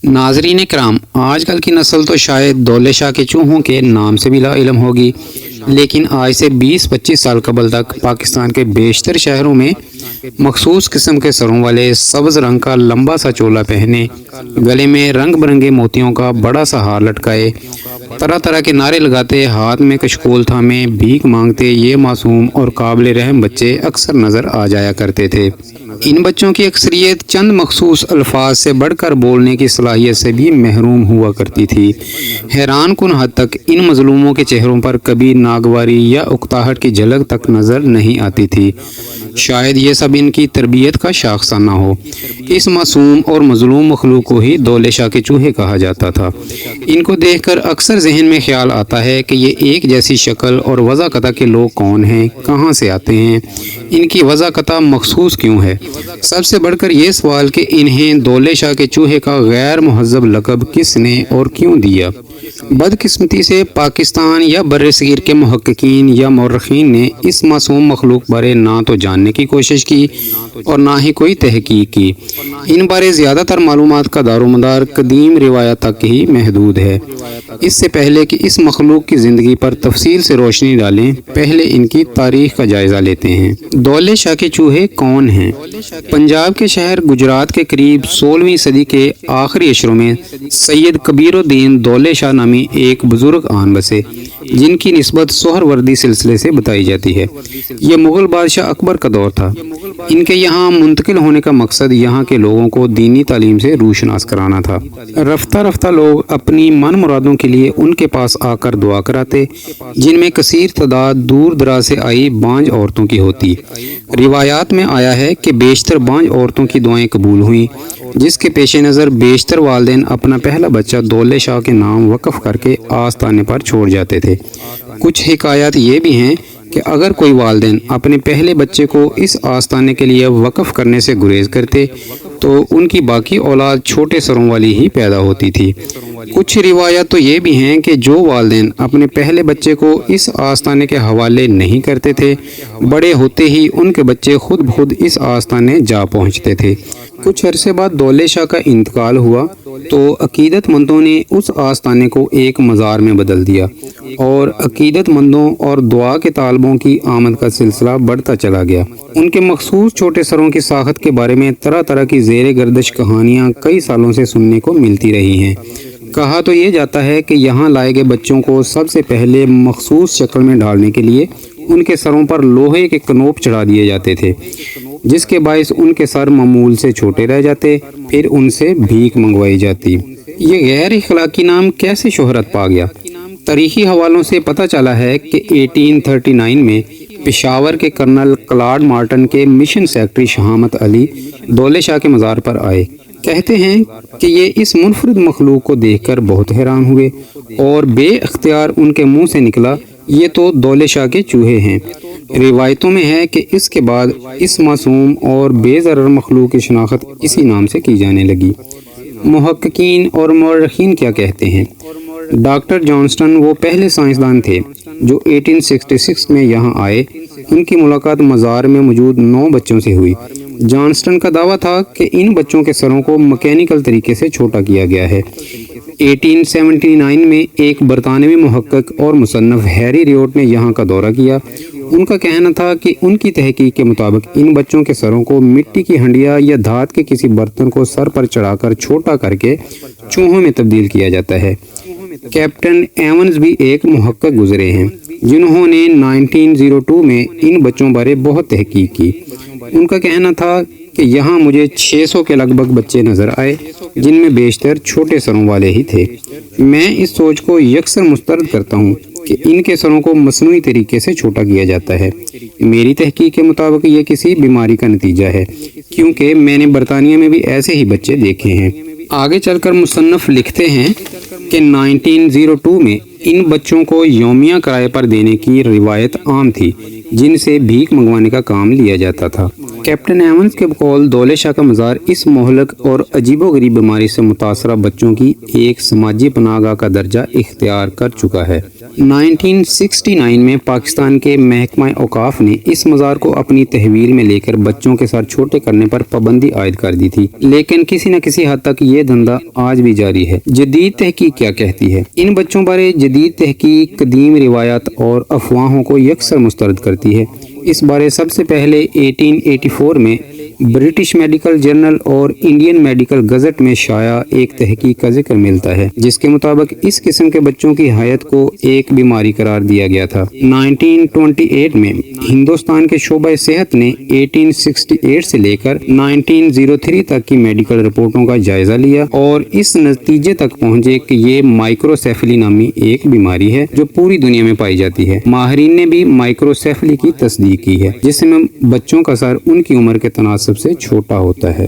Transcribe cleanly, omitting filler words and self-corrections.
नाजरीन कराम, आजकल की नस्ल तो शायद दौले शाह के चूहों के नाम से भी ला इल्म होगी, लेकिन आज से 20-25 साल कबल तक पाकिस्तान के बेशतर शहरों में मखसूस किस्म के सरों वाले सब्ज़ रंग का लंबा सा चोला पहने, गले में रंग बिरंगे मोतियों का बड़ा सा हार लटकाए, तरह तरह के नारे लगाते, हाथ में कशकोल थामे भीख मांगते ये मासूम और काबिल रहम बच्चे अक्सर नज़र आ जाया करते थे। इन बच्चों की अक्सरियत चंद मखसूस अल्फाज से बढ़कर बोलने की सलाहियत से भी महरूम हुआ करती थी। हैरान कुन हद तक इन मजलूमों के चेहरों पर कभी नागवारी या उकताहट की झलक तक नज़र नहीं आती थी। शायद ये सब इनकी तरबियत का शाखसा ना हो। इस मासूम और मजलूम मखलूक को ही दौले शाह के चूहे कहा जाता था। इनको देखकर अक्सर जहन में ख्याल आता है कि ये एक जैसी शक्ल और वज़ाक़ता के लोग कौन हैं, कहाँ से आते हैं, इनकी वज़ाक़ता मखसूस क्यों है। सबसे बढ़कर ये सवाल कि इन्हें दौले शाह के चूहे का गैर मुहज़्ज़ब लक़ब किसने और क्यों दिया। बदकिस्मती से पाकिस्तान या बर्र-ए-सग़ीर के मुहक्किकीन या मौर्रिख़ीन ने इस मासूम मखलूक बारे ना तो जानने की कोशिश की और ना ही कोई तहकीक की। इन बारे ज़्यादातर मालूमात का दारोमदार कदीम रिवायत तक ही महदूद है। इससे पहले कि इस मखलूक की ज़िंदगी पर तफसील से रोशनी डालें, पहले इनकी तारीख़ का जायज़ा लेते हैं। दौले शाह के चूहे कौन हैं? पंजाब के शहर गुजरात के करीब 16वीं सदी के आखिरी अशरों में सैयद कबीरुद्दीन दौले शाह नामी एक बुजुर्ग आन बसे, जिनकी निस्बत सोहरवर्दी सिलसिले से बताई जाती है। यह मुग़ल बादशाह अकबर का दौर था। इनके यहाँ मुंतकिल होने का मकसद यहाँ के लोगों को दीनी तालीम से रूशनास कराना था। रफ्ता रफ्ता लोग अपनी मन मुरादों के लिए उनके पास आकर दुआ कराते, जिनमें कसीर तादाद दूर दराज से आई बांझ औरतों की होती। रिवायात में आया है कि बेशतर बांझ औरतों की दुआएं कबूल हुई, जिसके पेश नज़र बेशतर वालिदैन अपना पहला बच्चा दौले शाह के नाम वक़फ़ करके आस्ताने पर छोड़ जाते थे। कुछ हिकायत ये भी हैं कि अगर कोई वालिदैन अपने पहले बच्चे को इस आस्ताने के लिए वक़फ़ करने से गुरेज करते तो उनकी बाकी औलाद छोटे सरों वाली ही पैदा होती थी। कुछ रिवायत तो ये भी हैं कि जो वालिदैन अपने पहले बच्चे को इस आस्ताने के हवाले नहीं करते थे, बड़े होते ही उनके बच्चे खुद ब खुद इस आस्ताने जा पहुँचते थे। कुछ अरसे बाद दौले शाह का इंतकाल हुआ तो अकीदतमंदों ने उस आस्ताने को एक मज़ार में बदल दिया और अकीदतमंदों और दुआ के तालबों की आमद का सिलसिला बढ़ता चला गया। उनके मखसूस छोटे सरों की साखत के बारे में तरह तरह की ज़ेरे गर्दिश कहानियाँ कई सालों से सुनने को मिलती रही हैं। कहा तो ये जाता है कि यहाँ लाए गए बच्चों को सबसे पहले मखसूस शक्ल में ढालने के लिए उनके सरों पर लोहे के कनोप चढ़ा दिए जाते थे, जिसके बायस उनके सर मामूल से छोटे रह जाते, फिर उनसे भीख मंगवाई जाती। ये गैर इखलाकी नाम कैसे शोहरत पा गया? तारीखी हवालों से पता चला है कि 1839 में पेशावर के कर्नल क्लॉड मार्टन के मिशन सेक्रेटरी शहामत अली दौले शाह के मज़ार पर आए। कहते हैं कि ये इस मुनफरिद मखलूक को देखकर बहुत हैरान हुए और बेअख्तियार उनके मुंह से निकला, ये तो दौले शाह के चूहे हैं। रिवायतों में है कि इसके बाद इस मासूम और बेज़रर मखलूक की शनाख्त इसी नाम से की जाने लगी। मुहक्किकीन और मौर्रिख़ीन क्या कहते हैं? डॉक्टर जॉनस्टन वो पहले साइंसदान थे जो 1866 में यहाँ आए। उनकी मुलाकात मज़ार में मौजूद 9 बच्चों से हुई। जॉनस्टन का दावा था कि इन बच्चों के सरों को मैकेनिकल तरीके से छोटा किया गया है। 1879 में एक बरतानवी मुहक्किक और मुसन्निफ हैरी रियोट ने यहाँ का दौरा किया। उनका कहना था कि उनकी तहकीक के मुताबिक इन बच्चों के सरों को मिट्टी की हंडिया या धात के किसी बर्तन को सर पर चढ़ाकर छोटा करके चूहों में तब्दील किया जाता है। कैप्टन एवंस भी एक मुहक्किक गुजरे हैं जिन्होंने 1902 में इन बच्चों बारे बहुत तहकीक की। उनका कहना था कि यहाँ मुझे 600 के लगभग बच्चे नज़र आए, जिनमें बेशतर छोटे सरों वाले ही थे। मैं इस सोच को यकसर मुस्तरद करता हूँ कि इनके सरों को मसनूई तरीके से छोटा किया जाता है। मेरी तहकीक के मुताबिक ये किसी बीमारी का नतीजा है, क्योंकि मैंने बरतानिया में भी ऐसे ही बच्चे देखे हैं। आगे चलकर मुसन्निफ लिखते हैं कि 1902 में इन बच्चों को यौमिया किराए पर देने की रिवायत आम थी, जिनसे भीख मंगवाने का काम लिया जाता था। کیپٹن ایونز کے بقول دولے شاہ کا مزار اس مہلک اور عجیب و غریب بیماری سے متاثرہ بچوں کی ایک سماجی پناہ گاہ کا درجہ اختیار کر چکا ہے۔ 1969 میں پاکستان کے محکمہ اوقاف نے اس مزار کو اپنی تحویل میں لے کر بچوں کے سر چھوٹے کرنے پر پابندی عائد کر دی تھی، لیکن کسی نہ کسی حد تک یہ دھندا آج بھی جاری ہے۔ جدید تحقیق کیا کہتی ہے؟ ان بچوں بارے جدید تحقیق قدیم روایات اور افواہوں کو یکسر مسترد کرتی ہے۔ اس بارے سب سے پہلے 1884 میں برٹش میڈیکل جرنل اور انڈین میڈیکل گزٹ میں شائع ایک تحقیق کا ذکر ملتا ہے، جس کے مطابق اس قسم کے بچوں کی حیات کو ایک بیماری قرار دیا گیا تھا۔ 1928 میں ہندوستان کے شعبہ صحت نے 1868 سے لے کر 1903 تک کی میڈیکل رپورٹوں کا جائزہ لیا اور اس نتیجے تک پہنچے کہ یہ مائکروسیفلی نامی ایک بیماری ہے جو پوری دنیا میں پائی جاتی ہے۔ ماہرین نے بھی مائکروسیفلی کی تصدیق کی ہے، جس میں بچوں کا سر ان کی عمر کے تناسب سے چھوٹا ہوتا ہے۔